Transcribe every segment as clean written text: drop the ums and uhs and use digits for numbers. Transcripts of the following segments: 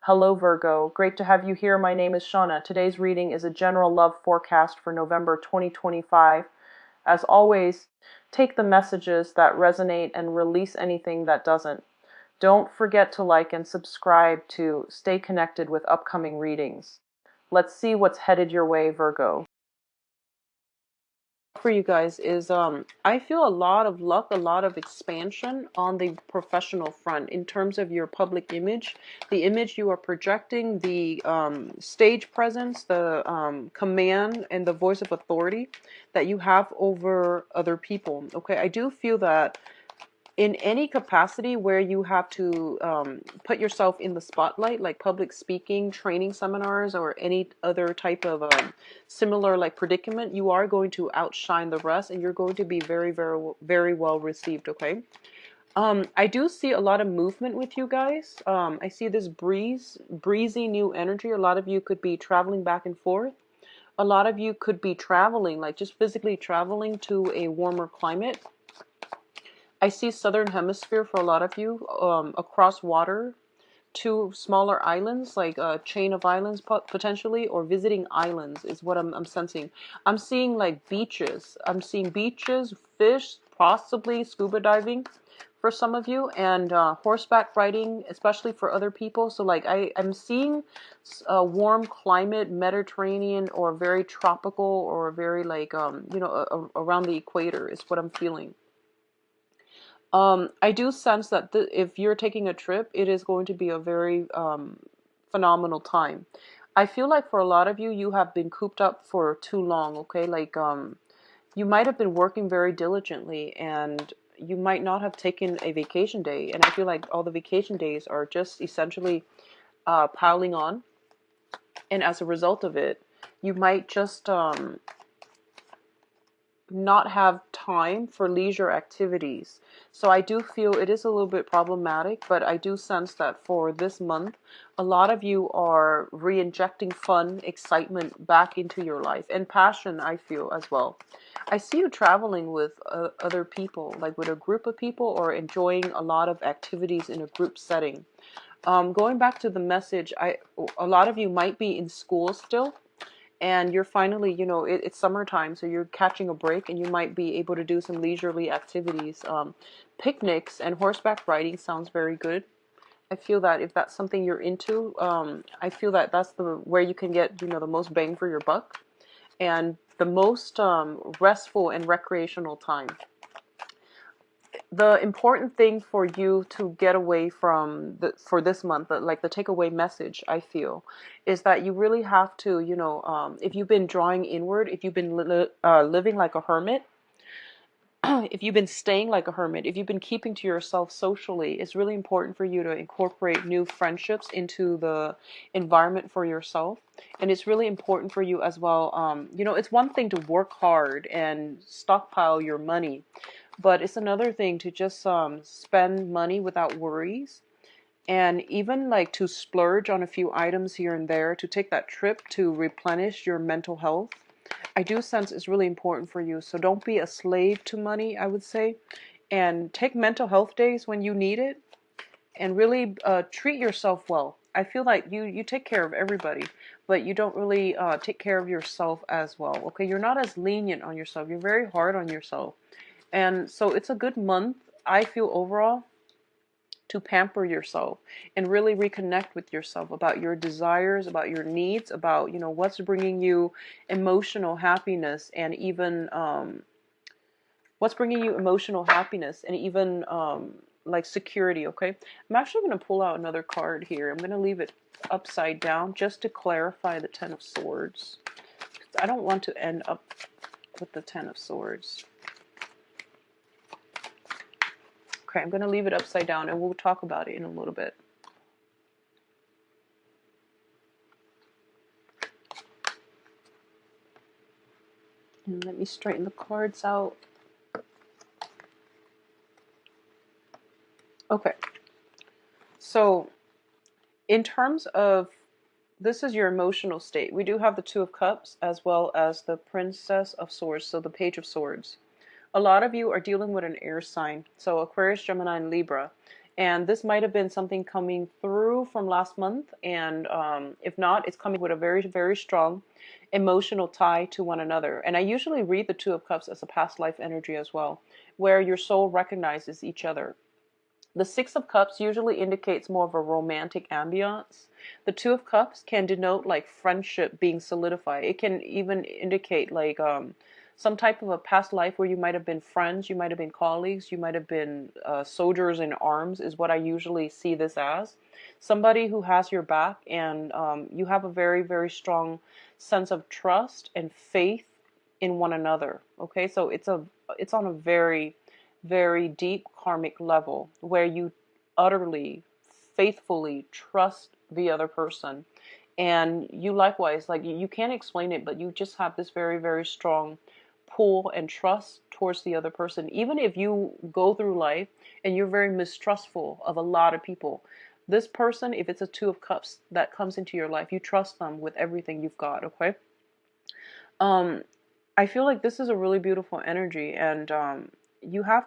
Hello Virgo, great to have you here. My name is Shauna. Today's reading is a general love forecast for November 2025. As always, take the messages that resonate and release anything that doesn't. Don't forget to like and subscribe to stay connected with upcoming readings. Let's see what's headed your way, Virgo. For you guys is I feel a lot of luck, a lot of expansion on the professional front in terms of your public image, the image you are projecting, the stage presence, the command and the voice of authority that you have over other people. Okay, I do feel that in any capacity where you have to put yourself in the spotlight, like public speaking, training seminars, or any other type of similar like predicament, you are going to outshine the rest, and you're going to be very, very, very well received. Okay. I do see a lot of movement with you guys. I see this breezy new energy. A lot of you could be traveling back and forth. A lot of you could be traveling, like just physically traveling to a warmer climate. I see southern hemisphere for a lot of you, across water to smaller islands, like a chain of islands potentially, or visiting islands is what I'm sensing. I'm seeing like beaches. I'm seeing beaches, fish, possibly scuba diving for some of you, and horseback riding, especially for other people. So like I'm seeing a warm climate, Mediterranean, or very tropical, or very like, around the equator is what I'm feeling. I do sense that if you're taking a trip, it is going to be a very phenomenal time. I feel like for a lot of you, you have been cooped up for too long, okay? Like, you might have been working very diligently, and you might not have taken a vacation day. And I feel like all the vacation days are just essentially piling on. And as a result of it, you might just not have time for leisure activities. So I do feel it is a little bit problematic, but I do sense that for this month, a lot of you are re-injecting fun, excitement back into your life, and passion, I feel, as well. I see you traveling with other people, like with a group of people, or enjoying a lot of activities in a group setting. Going back to the message, a lot of you might be in school still, and you're finally, it's summertime, so you're catching a break, and you might be able to do some leisurely activities. Picnics and horseback riding sounds very good. I feel that if that's something you're into, I feel that that's where you can get, the most bang for your buck, and the most restful and recreational time. The important thing for you to get away from for this month, like the takeaway message, I feel, is that you really have to, if you've been drawing inward, if you've been living like a hermit, if you've been staying like a hermit, if you've been keeping to yourself socially, it's really important for you to incorporate new friendships into the environment for yourself. And it's really important for you as well. It's one thing to work hard and stockpile your money, but it's another thing to just spend money without worries, and even like to splurge on a few items here and there, to take that trip to replenish your mental health. I do sense it's really important for you. So don't be a slave to money, I would say. And take mental health days when you need it, and really treat yourself well. I feel like you take care of everybody, but you don't really take care of yourself as well. Okay, you're not as lenient on yourself. You're very hard on yourself. And so it's a good month, I feel, overall, to pamper yourself and really reconnect with yourself about your desires, about your needs, about, what's bringing you emotional happiness, and even like security. Okay, I'm actually going to pull out another card here. I'm going to leave it upside down just to clarify the Ten of Swords. I don't want to end up with the Ten of Swords. Okay, I'm going to leave it upside down, and we'll talk about it in a little bit. And let me straighten the cards out. Okay. So, in terms of, this is your emotional state. We do have the Two of Cups as well as the Princess of Swords, so the Page of Swords. A lot of you are dealing with an air sign, so Aquarius, Gemini, and Libra. And this might have been something coming through from last month. And if not, it's coming with a very, very strong emotional tie to one another. And I usually read the Two of Cups as a past life energy as well, where your soul recognizes each other. The Six of Cups usually indicates more of a romantic ambiance. The Two of Cups can denote like friendship being solidified. It can even indicate like some type of a past life where you might have been friends, you might have been colleagues, you might have been soldiers in arms, is what I usually see this as. Somebody who has your back, and you have a very, very strong sense of trust and faith in one another. Okay, so it's on a very, very deep karmic level where you utterly, faithfully trust the other person. And you likewise, like you can't explain it, but you just have this very, very strong pull and trust towards the other person. Even if you go through life and you're very mistrustful of a lot of people, this person, if it's a Two of Cups that comes into your life, you trust them with everything you've got, okay? Um, I feel like this is a really beautiful energy, and you have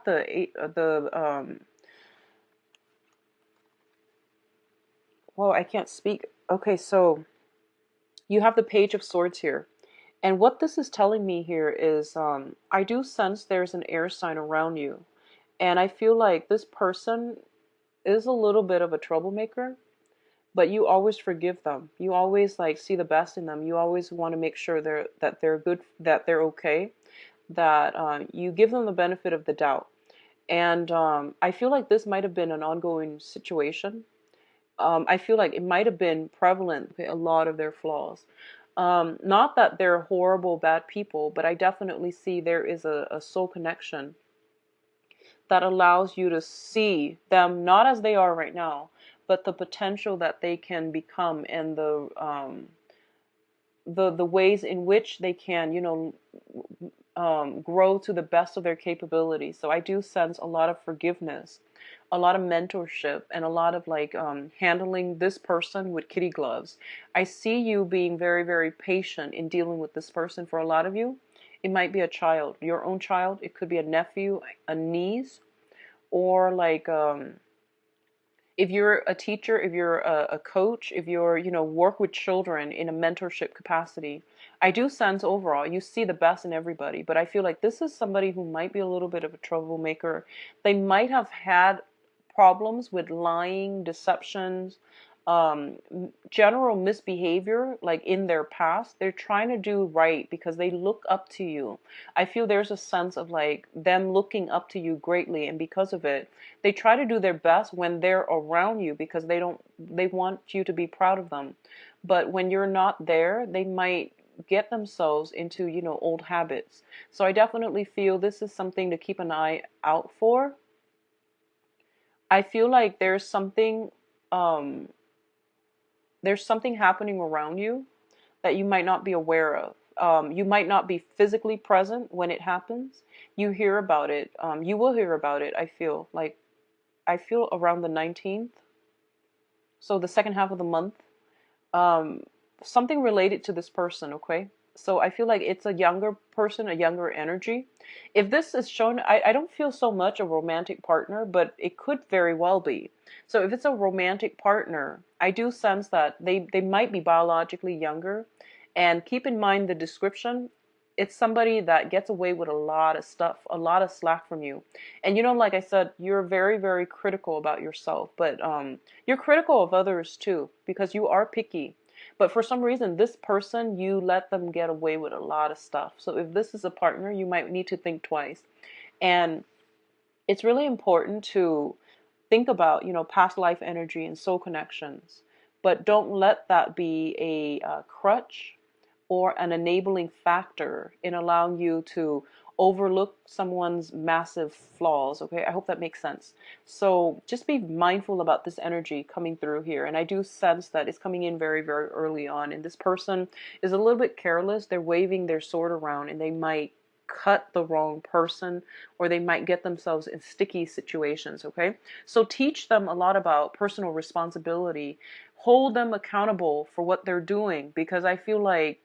well, I can't speak. Okay, so you have the Page of Swords here. And what this is telling me here is I do sense there's an air sign around you. And I feel like this person is a little bit of a troublemaker, but you always forgive them. You always like see the best in them. You always want to make sure they're good, that they're okay, that you give them the benefit of the doubt. And I feel like this might have been an ongoing situation. I feel like it might have been prevalent with a lot of their flaws. Not that they're horrible, bad people, but I definitely see there is a soul connection that allows you to see them not as they are right now, but the potential that they can become, and the ways in which they can, grow to the best of their capabilities. So I do sense a lot of forgiveness, a lot of mentorship, and a lot of like handling this person with kitty gloves. I see you being very, very patient in dealing with this person. For a lot of you, it might be a child, your own child. It could be a nephew, a niece, or like if you're a teacher, if you're a coach, if you're, work with children in a mentorship capacity, I do sense overall you see the best in everybody. But I feel like this is somebody who might be a little bit of a troublemaker. They might have had problems with lying, deceptions, um, general misbehavior, like in their past. They're trying to do right because they look up to you. I feel there's a sense of like them looking up to you greatly, and because of it, they try to do their best when they're around you because they want you to be proud of them. But when you're not there, they might get themselves into, old habits. So I definitely feel this is something to keep an eye out for. I feel like um there's something happening around you that you might not be aware of. You might not be physically present when it happens. You hear about it. You will hear about it. I feel around the 19th, so the second half of the month, um, something related to this person, okay? So I feel like it's a younger person, a younger energy. If this is shown, I don't feel so much a romantic partner, but it could very well be. So if it's a romantic partner, I do sense that they might be biologically younger. And keep in mind the description. It's somebody that gets away with a lot of stuff, a lot of slack from you. And like I said, you're very, very critical about yourself, but you're critical of others too, because you are picky. But for some reason, this person, you let them get away with a lot of stuff. So if this is a partner, you might need to think twice. And it's really important to think about, past life energy and soul connections. But don't let that be a crutch or an enabling factor in allowing you to overlook someone's massive flaws. Okay, I hope that makes sense. So just be mindful about this energy coming through here. And I do sense that it's coming in very, very early on. And this person is a little bit careless. They're waving their sword around, and they might cut the wrong person, or they might get themselves in sticky situations. Okay, so teach them a lot about personal responsibility. Hold them accountable for what they're doing, because I feel like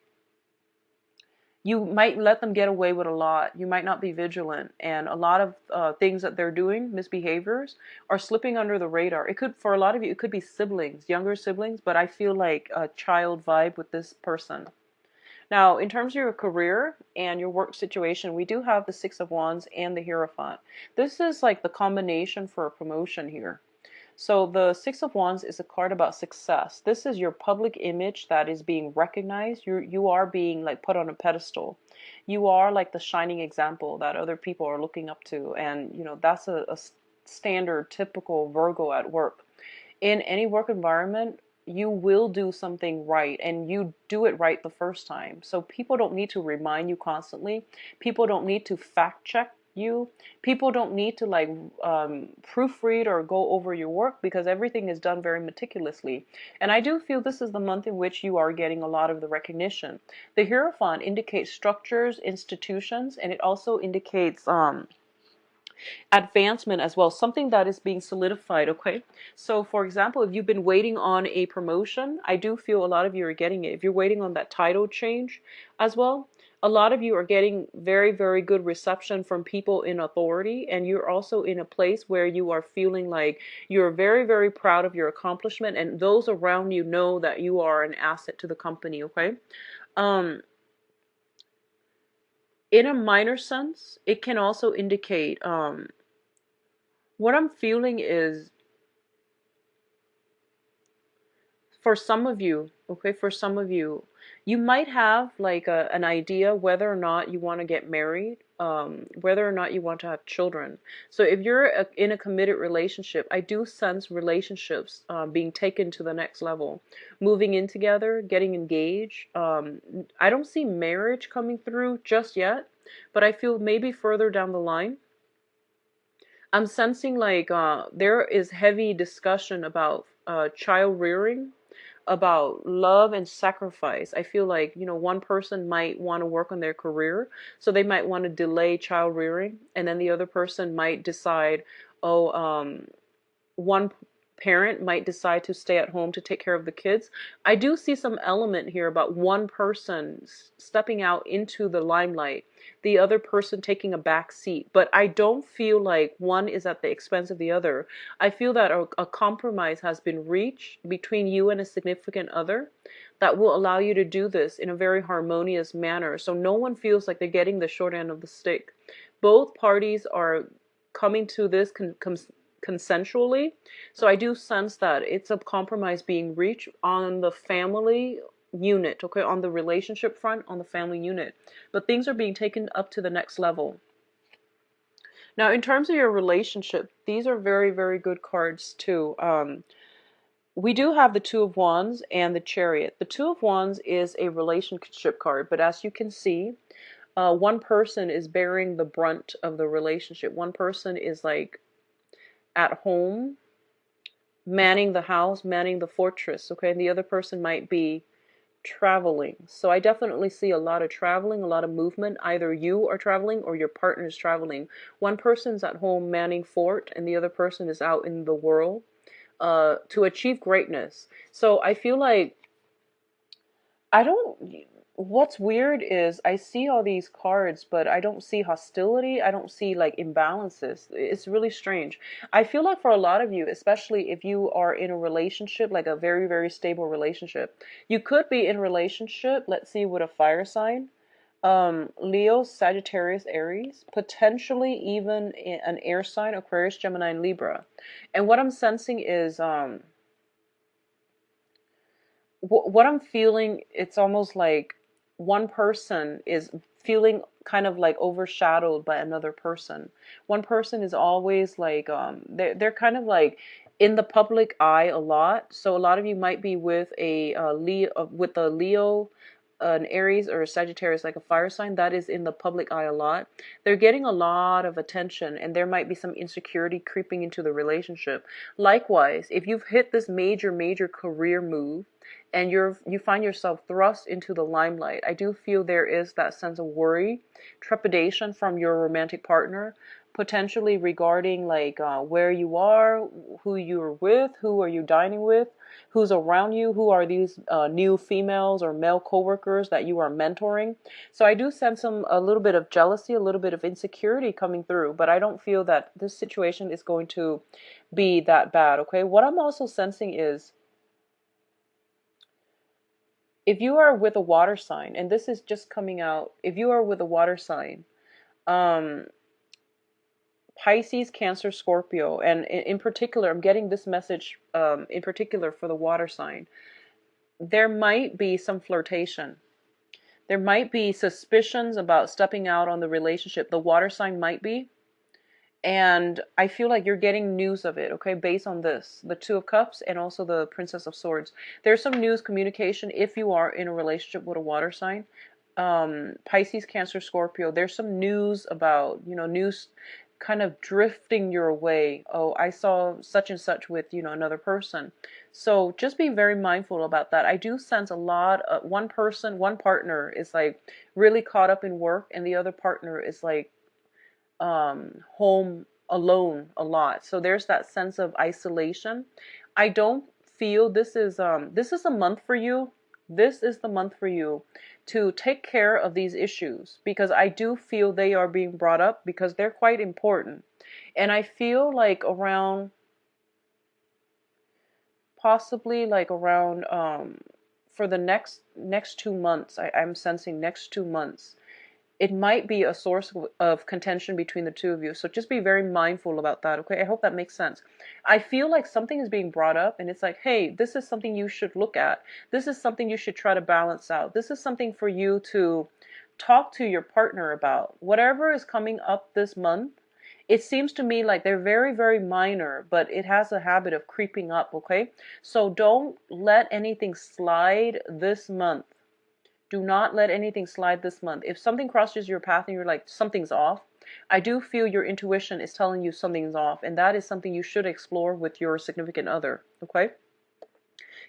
You might let them get away with a lot. You might not be vigilant, and a lot of things that they're doing, misbehaviors, are slipping under the radar. It could, for a lot of you, it could be siblings, younger siblings, but I feel like a child vibe with this person. Now, in terms of your career and your work situation, we do have the Six of Wands and the Hierophant. This is like the combination for a promotion here. So the Six of Wands is a card about success. This is your public image that is being recognized. You are being like put on a pedestal. You are like the shining example that other people are looking up to, and that's a standard, typical Virgo at work. In any work environment, you will do something right, and you do it right the first time. So people don't need to remind you constantly. People don't need to fact check you. People don't need to like proofread or go over your work, because everything is done very meticulously. And I do feel this is the month in which you are getting a lot of the recognition. The Hierophant indicates structures, institutions, and it also indicates advancement as well, something that is being solidified. Okay, so for example, if you've been waiting on a promotion, I do feel a lot of you are getting it. If you're waiting on that title change as well, a lot of you are getting very, very good reception from people in authority, and you're also in a place where you are feeling like you're very, very proud of your accomplishment, and those around you know that you are an asset to the company. Okay, um in a minor sense, it can also indicate what I'm feeling is, for some of you, okay, for some of you, you might have like an idea whether or not you want to get married, whether or not you want to have children. So if you're in a committed relationship, I do sense relationships being taken to the next level, moving in together, getting engaged. I don't see marriage coming through just yet, but I feel maybe further down the line. I'm sensing like there is heavy discussion about child rearing, about love and sacrifice. I feel like, one person might want to work on their career, so they might want to delay child rearing, and then the other person might decide, oh, one parent might decide to stay at home to take care of the kids. I do see some element here about one person stepping out into the limelight, the other person taking a back seat. But I don't feel like one is at the expense of the other. I feel that a compromise has been reached between you and a significant other that will allow you to do this in a very harmonious manner. So no one feels like they're getting the short end of the stick. Both parties are coming to this consensually. So I do sense that it's a compromise being reached on the family unit, okay, on the relationship front, on the family unit. But things are being taken up to the next level. Now, in terms of your relationship, these are very, very good cards too. We do have the Two of Wands and the Chariot. The Two of Wands is a relationship card, but as you can see, one person is bearing the brunt of the relationship. One person is like at home, manning the house, manning the fortress, okay? And the other person might be traveling. So I definitely see a lot of traveling, a lot of movement. Either you are traveling or your partner is traveling. One person's at home manning fort, and the other person is out in the world to achieve greatness. So I feel like I don't. What's weird is I see all these cards, but I don't see hostility. I don't see like imbalances. It's really strange. I feel like for a lot of you, especially if you are in a relationship, like a very, very stable relationship, you could be in a relationship, let's see, with a fire sign. Leo, Sagittarius, Aries, potentially even an air sign, Aquarius, Gemini, and Libra. And what I'm sensing is what I'm feeling, it's almost like one person is feeling kind of like overshadowed by another person. One person is always like they're kind of like in the public eye a lot. So a lot of you might be with a Leo, an Aries or a Sagittarius, like a fire sign that is in the public eye a lot. They're getting a lot of attention, and there might be some insecurity creeping into the relationship. Likewise, if you've hit this major, major career move and you find yourself thrust into the limelight, I do feel there is that sense of worry, trepidation from your romantic partner. potentially regarding like where you are, who you're with, who are you dining with, who's around you, who are these new females or male coworkers that you are mentoring. So I do sense a little bit of jealousy, a little bit of insecurity coming through, but I don't feel that this situation is going to be that bad, okay? What I'm also sensing is if you are with a water sign, and this is just coming out, if you are with a water sign, um, Pisces, Cancer, Scorpio, and in particular, I'm getting this message in particular for the water sign. There might be some flirtation. There might be suspicions about stepping out on the relationship. The water sign might be. And I feel like you're getting news of it, okay, based on this, the Two of Cups and also the Princess of Swords. There's some news communication if you are in a relationship with a water sign. Pisces, Cancer, Scorpio, there's some news about, news kind of drifting your way. Oh, I saw such and such with, another person. So just be very mindful about that. I do sense a lot of one partner is like really caught up in work, and the other partner is like home alone a lot. So there's that sense of isolation. I don't feel this is a month for you. This is the month for you to take care of these issues, because I do feel they are being brought up because they're quite important. And I feel like around, possibly like around for the next 2 months, I'm sensing next 2 months, it might be a source of contention between the two of you. So just be very mindful about that, okay? I hope that makes sense. I feel like something is being brought up and it's like, hey, this is something you should look at. This is something you should try to balance out. This is something for you to talk to your partner about. Whatever is coming up this month, it seems to me like they're very, very minor, but it has a habit of creeping up, okay? So don't let anything slide this month. Do not let anything slide this month. If something crosses your path and you're like, something's off, I do feel your intuition is telling you something's off, and that is something you should explore with your significant other, okay?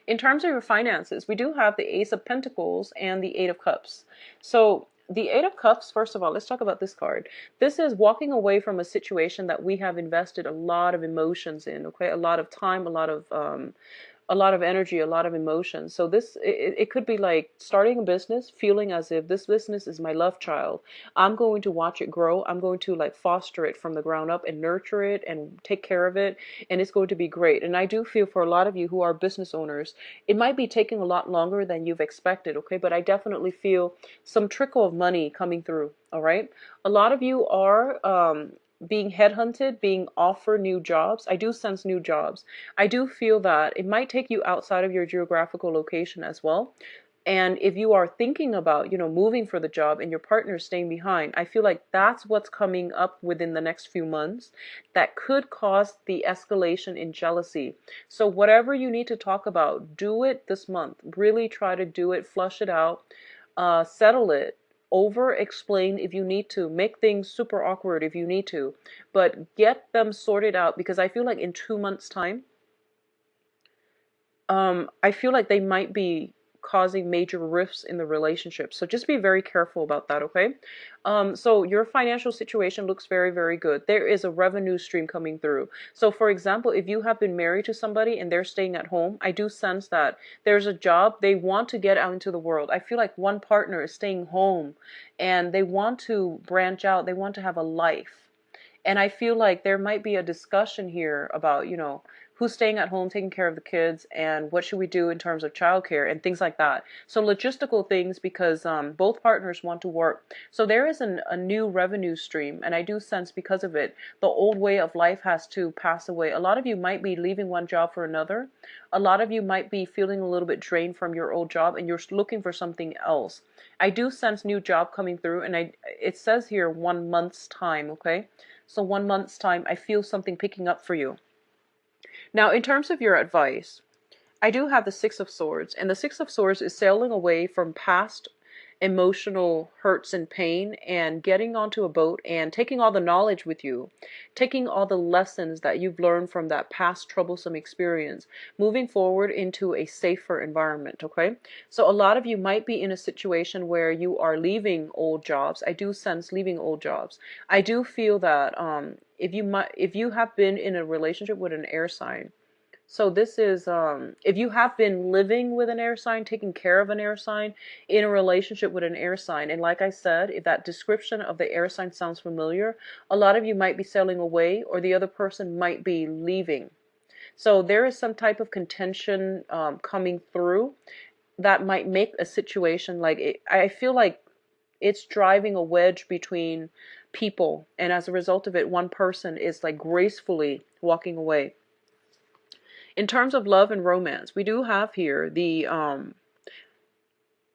In terms of your finances, we do have the Ace of Pentacles and the Eight of Cups. So the Eight of Cups, first of all, let's talk about this card. This is walking away from a situation that we have invested a lot of emotions in, okay? A lot of time, a lot of energy, a lot of emotion. So it could be like starting a business, feeling as if this business is my love child. I'm going to watch it grow. I'm going to like foster it from the ground up and nurture it and take care of it. And it's going to be great. And I do feel for a lot of you who are business owners, it might be taking a lot longer than you've expected. Okay. But I definitely feel some trickle of money coming through. All right. A lot of you are, being headhunted, being offered new jobs. I do sense new jobs. I do feel that it might take you outside of your geographical location as well. And if you are thinking about, moving for the job and your partner is staying behind, I feel like that's what's coming up within the next few months that could cause the escalation in jealousy. So whatever you need to talk about, do it this month. Really try to do it, flush it out, settle it. Over explain if you need to, make things super awkward if you need to, but get them sorted out, because I feel like in 2 months time, I feel like they might be causing major rifts in the relationship. So just be very careful about that, okay? So your financial situation looks very, very good. There is a revenue stream coming through. So for example, if you have been married to somebody and they're staying at home, I do sense that there's a job they want to get out into the world. I feel like one partner is staying home and they want to branch out. They want to have a life. And I feel like there might be a discussion here about, who's staying at home taking care of the kids and what should we do in terms of childcare and things like that. So logistical things, because both partners want to work. So there is a new revenue stream, and I do sense because of it, the old way of life has to pass away. A lot of you might be leaving one job for another. A lot of you might be feeling a little bit drained from your old job and you're looking for something else. I do sense new job coming through, and it says here 1 month's time, okay? So 1 month's time, I feel something picking up for you. Now, in terms of your advice, I do have the Six of Swords, and the Six of Swords is sailing away from past emotional hurts and pain, and getting onto a boat and taking all the knowledge with you, taking all the lessons that you've learned from that past troublesome experience, moving forward into a safer environment, okay? So a lot of you might be in a situation where you are leaving old jobs. I do sense leaving old jobs. I do feel that if you have been in a relationship with an air sign, so this is if you have been living with an air sign, taking care of an air sign, in a relationship with an air sign, and like I said, if that description of the air sign sounds familiar, a lot of you might be sailing away, or the other person might be leaving. So there is some type of contention coming through that might make a situation like it, I feel like it's driving a wedge between people, and as a result of it, one person is like gracefully walking away. In terms of love and romance, we do have here the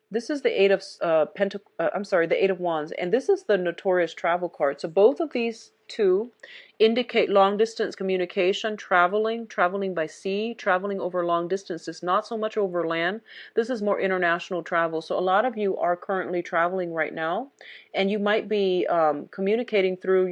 this is the eight of the eight of wands, and this is the notorious travel card. So both of these two indicate long distance communication, traveling by sea, traveling over long distances, not so much over land. This is more international travel. So a lot of you are currently traveling right now, and you might be communicating through,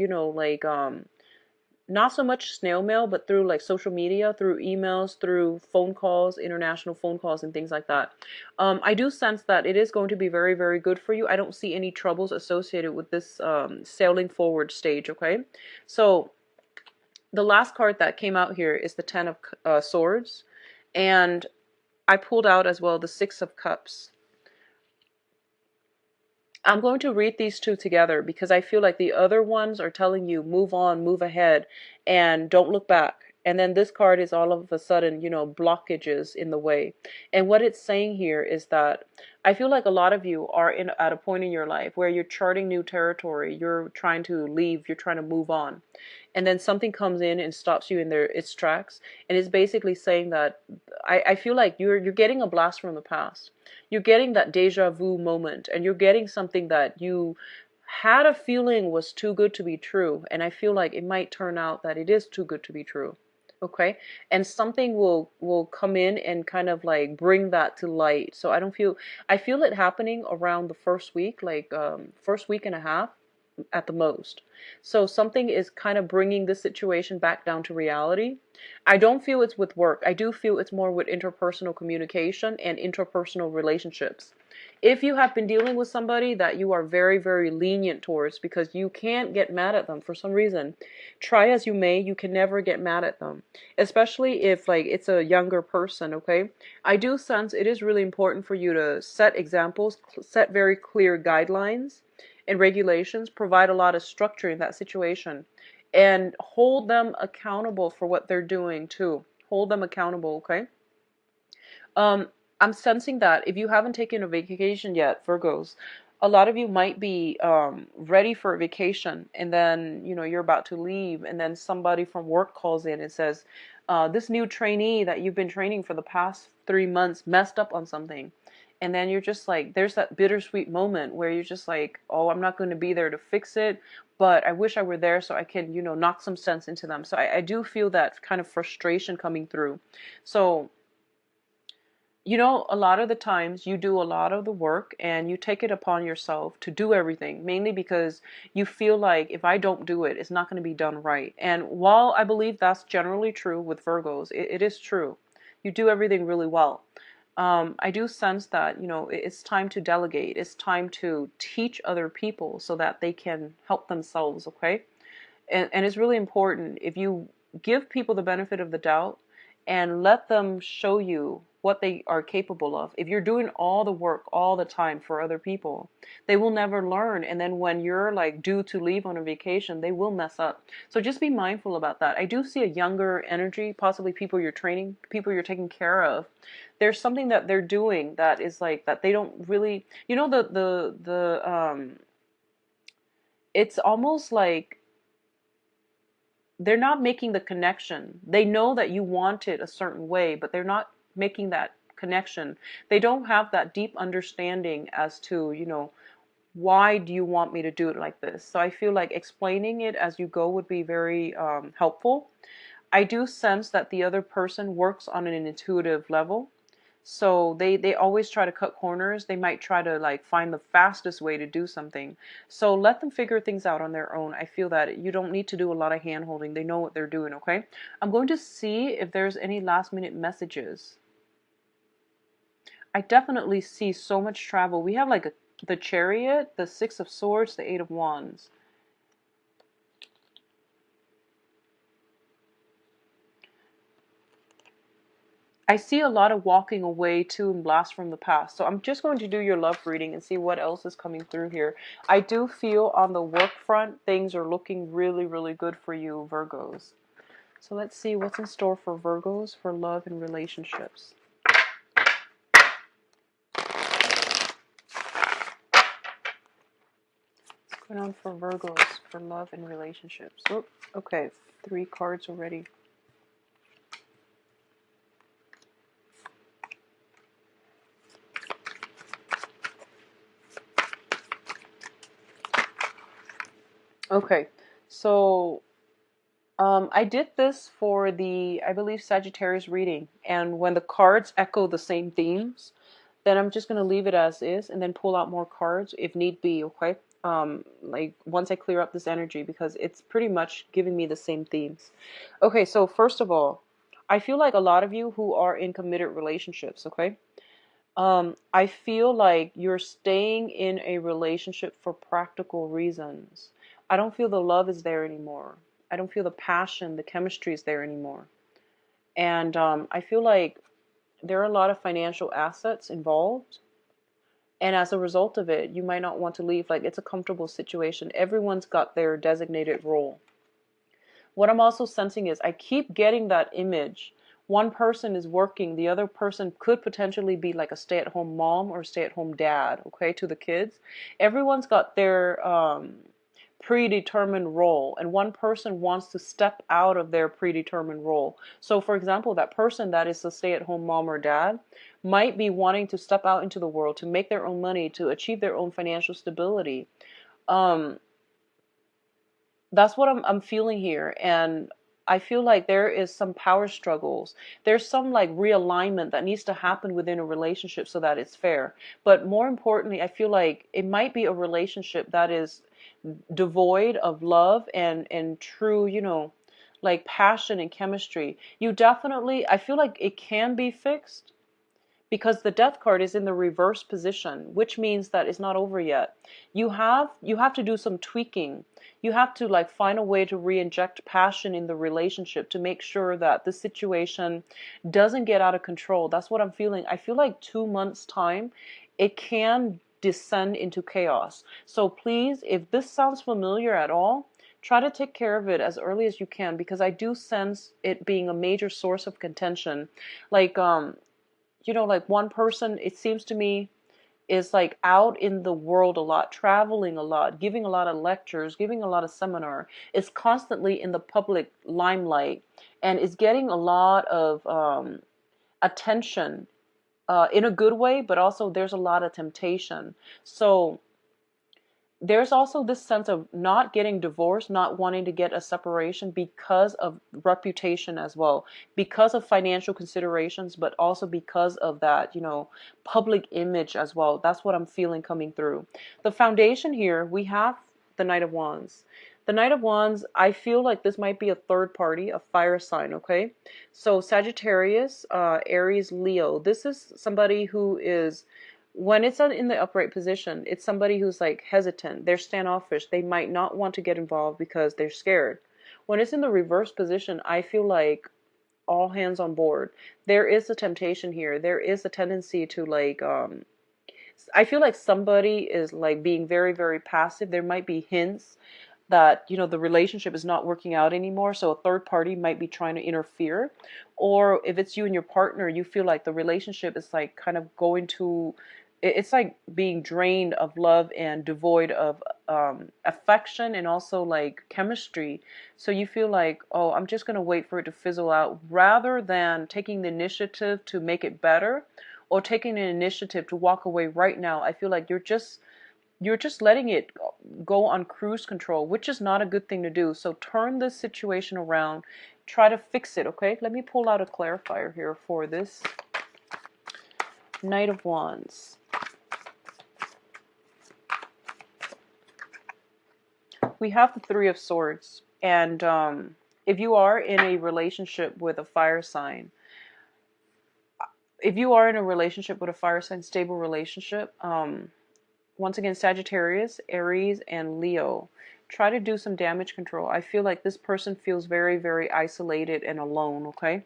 not so much snail mail, but through like social media, through emails, through phone calls, international phone calls, and things like that. I do sense that it is going to be very, very good for you. I don't see any troubles associated with this sailing forward stage, okay? So the last card that came out here is the Ten of Swords, and I pulled out as well the Six of Cups. I'm going to read these two together because I feel like the other ones are telling you move on, move ahead, and don't look back. And then this card is all of a sudden, blockages in the way. And what it's saying here is that I feel like a lot of you are at a point in your life where you're charting new territory. You're trying to leave. You're trying to move on. And then something comes in and stops you in its tracks. And it's basically saying that I feel like you're getting a blast from the past. You're getting that deja vu moment, and you're getting something that you had a feeling was too good to be true, and I feel like it might turn out that it is too good to be true. Okay, and something will come in and kind of like bring that to light. So I feel it happening around the first week, like first week and a half at the most. So something is kind of bringing this situation back down to reality. I don't feel it's with work. I do feel it's more with interpersonal communication and interpersonal relationships. If you have been dealing with somebody that you are very, very lenient towards because you can't get mad at them for some reason, try as you may, you can never get mad at them. Especially if like it's a younger person, okay? I do sense it is really important for you to set examples, set very clear guidelines and regulations, provide a lot of structure in that situation, and hold them accountable for what they're doing too. Hold them accountable, okay? Um, I'm sensing that if you haven't taken a vacation yet, Virgos, a lot of you might be ready for a vacation, and then you're about to leave, and then somebody from work calls in and says, "This new trainee that you've been training for the past 3 months messed up on something." And then you're just like, there's that bittersweet moment where you're just like, oh, I'm not going to be there to fix it, but I wish I were there so I can, knock some sense into them. So I do feel that kind of frustration coming through. So a lot of the times you do a lot of the work and you take it upon yourself to do everything, mainly because you feel like if I don't do it, it's not going to be done right. And while I believe that's generally true with Virgos, it is true. You do everything really well. I do sense that, it's time to delegate. It's time to teach other people so that they can help themselves, okay? And it's really important if you give people the benefit of the doubt and let them show you what they are capable of. If you're doing all the work all the time for other people, they will never learn. And then when you're like due to leave on a vacation, they will mess up. So just be mindful about that. I do see a younger energy, possibly people you're training, people you're taking care of. There's something that they're doing that is like that they don't really, it's almost like they're not making the connection. They know that you want it a certain way, but they're not making that connection. They don't have that deep understanding as to, why do you want me to do it like this? So I feel like explaining it as you go would be very helpful. I do sense that the other person works on an intuitive level. So they always try to cut corners. They might try to like find the fastest way to do something. So let them figure things out on their own. I feel that you don't need to do a lot of hand holding. They know what they're doing, okay? I'm going to see if there's any last minute messages. I definitely see so much travel. We have like the Chariot, the Six of Swords, the Eight of Wands. I see a lot of walking away too and blast from the past. So I'm just going to do your love reading and see what else is coming through here. I do feel on the work front, things are looking really, really good for you, Virgos. So let's see what's in store for Virgos for love and relationships. What's going on for Virgos for love and relationships? Oh, okay, 3 cards already. Okay, so I did this for the, I believe, Sagittarius reading, and when the cards echo the same themes, then I'm just going to leave it as is and then pull out more cards if need be, okay? Like once I clear up this energy, because it's pretty much giving me the same themes. Okay, so first of all, I feel like a lot of you who are in committed relationships, okay? I feel like you're staying in a relationship for practical reasons. I don't feel the love is there anymore. I don't feel the passion, the chemistry is there anymore. And I feel like there are a lot of financial assets involved. And as a result of it, you might not want to leave. Like, it's a comfortable situation. Everyone's got their designated role. What I'm also sensing is I keep getting that image. One person is working, the other person could potentially be like a stay-at-home mom or stay-at-home dad, okay, to the kids. Everyone's got their predetermined role, and one person wants to step out of their predetermined role. So, for example, that person that is a stay-at-home mom or dad might be wanting to step out into the world to make their own money, to achieve their own financial stability. Um, that's what I'm feeling here. And I feel like there is some power struggles. There's some like realignment that needs to happen within a relationship so that it's fair. But more importantly, I feel like it might be a relationship that is devoid of love and true, like passion and chemistry. You definitely, I feel like it can be fixed, because the death card is in the reverse position, which means that it's not over yet. You have to do some tweaking. You have to like find a way to re-inject passion in the relationship to make sure that the situation doesn't get out of control. That's what I'm feeling. I feel like 2 months time, it can descend into chaos. So please, if this sounds familiar at all, try to take care of it as early as you can, because I do sense it being a major source of contention. Like like one person, it seems to me, is like out in the world a lot, traveling a lot, giving a lot of lectures, giving a lot of seminar, is constantly in the public limelight, and is getting a lot of attention in a good way, but also there's a lot of temptation. So there's also this sense of not getting divorced, not wanting to get a separation because of reputation as well, because of financial considerations, but also because of that, public image as well. That's what I'm feeling coming through. The foundation here, we have the Knight of Wands. The Knight of Wands, I feel like this might be a third party, a fire sign, okay? So Sagittarius, Aries, Leo. This is somebody who is, when it's in the upright position, it's somebody who's like hesitant. They're standoffish. They might not want to get involved because they're scared. When it's in the reverse position, I feel like all hands on board. There is a temptation here. There is a tendency to like, I feel like somebody is like being very, very passive. There might be hints that, the relationship is not working out anymore. So a third party might be trying to interfere. Or if it's you and your partner, you feel like the relationship is like kind of going to, it's like being drained of love and devoid of affection and also like chemistry. So you feel like, oh, I'm just going to wait for it to fizzle out, rather than taking the initiative to make it better, or taking an initiative to walk away right now. I feel like you're just letting it go on cruise control, which is not a good thing to do. So turn this situation around. Try to fix it, okay? Let me pull out a clarifier here for this. Knight of Wands. We have the Three of Swords. And if you are in a relationship with a fire sign, stable relationship, once again, Sagittarius, Aries, and Leo, try to do some damage control. I feel like this person feels very, very isolated and alone, okay?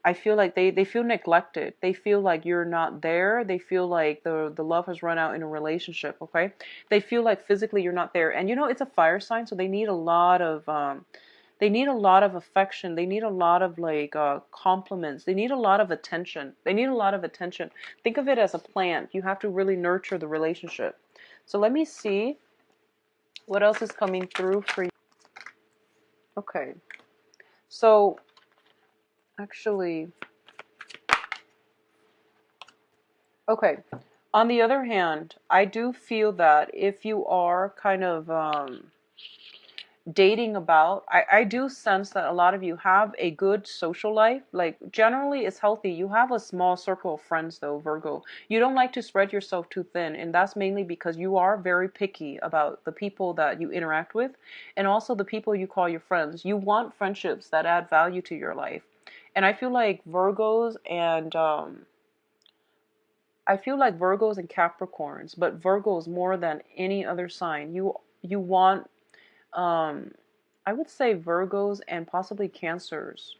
I feel like they feel neglected. They feel like you're not there. They feel like the love has run out in a relationship, okay? They feel like physically you're not there. And you know, it's a fire sign, so they need a lot of affection. They need a lot of like compliments. They need a lot of attention. Think of it as a plant. You have to really nurture the relationship. So let me see what else is coming through for you. Okay. So actually, okay. On the other hand, I do feel that if you are kind of dating about, I do sense that a lot of you have a good social life. Like generally it's healthy. You have a small circle of friends though, Virgo. You don't like to spread yourself too thin, and that's mainly because you are very picky about the people that you interact with and also the people you call your friends. You want friendships that add value to your life. And I feel like Virgos and Capricorns, but Virgos more than any other sign. You want I would say Virgos and possibly Cancers.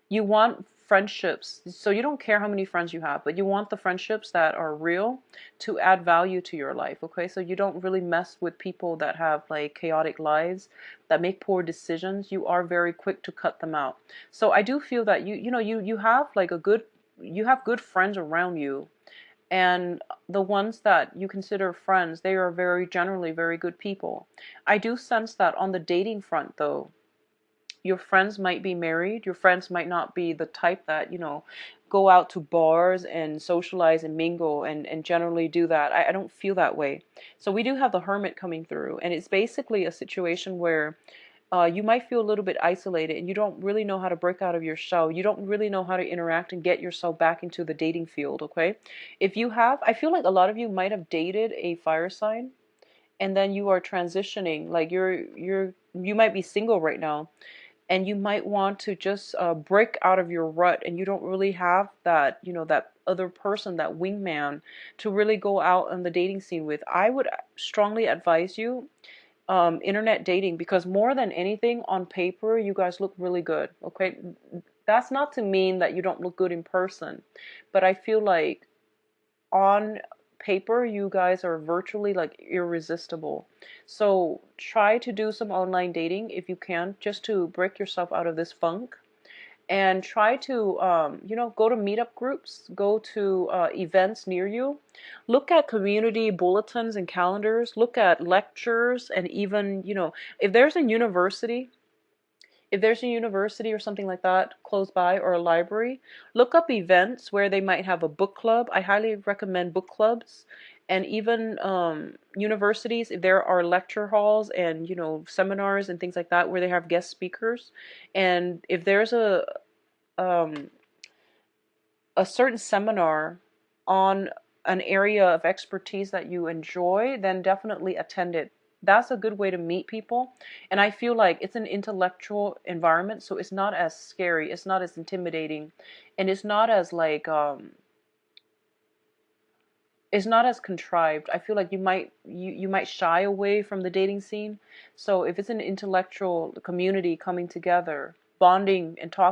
You want friendships. So you don't care how many friends you have, but you want the friendships that are real to add value to your life, okay? So you don't really mess with people that have like chaotic lives, that make poor decisions. You are very quick to cut them out. So I do feel that you have like you have good friends around you, and the ones that you consider friends, they are very generally very good people. I do sense that on the dating front though, your friends might be married. Your friends might not be the type that, go out to bars and socialize and mingle and generally do that. I don't feel that way. So we do have the Hermit coming through, and it's basically a situation where you might feel a little bit isolated and you don't really know how to break out of your shell. You don't really know how to interact and get yourself back into the dating field, okay? If you have, I feel like a lot of you might have dated a fire sign and then you are transitioning. Like you might be single right now and you might want to just break out of your rut, and you don't really have that, that other person, that wingman to really go out on the dating scene with. I would strongly advise you internet dating, because more than anything, on paper you guys look really good, okay? That's not to mean that you don't look good in person, but I feel like on paper you guys are virtually like irresistible. So try to do some online dating if you can, just to break yourself out of this funk, and try to go to meetup groups, go to events near you, look at community bulletins and calendars, look at lectures, and even if there's a university, or something like that close by, or a library, look up events where they might have a book club. I highly recommend book clubs. And even universities, if there are lecture halls and seminars and things like that where they have guest speakers, and if there's um, a certain seminar on an area of expertise that you enjoy, then definitely attend it. That's a good way to meet people. And I feel like it's an intellectual environment, so it's not as scary, it's not as intimidating, and it's not as like it's not as contrived. I feel like you might shy away from the dating scene. So if it's an intellectual community coming together, bonding and talking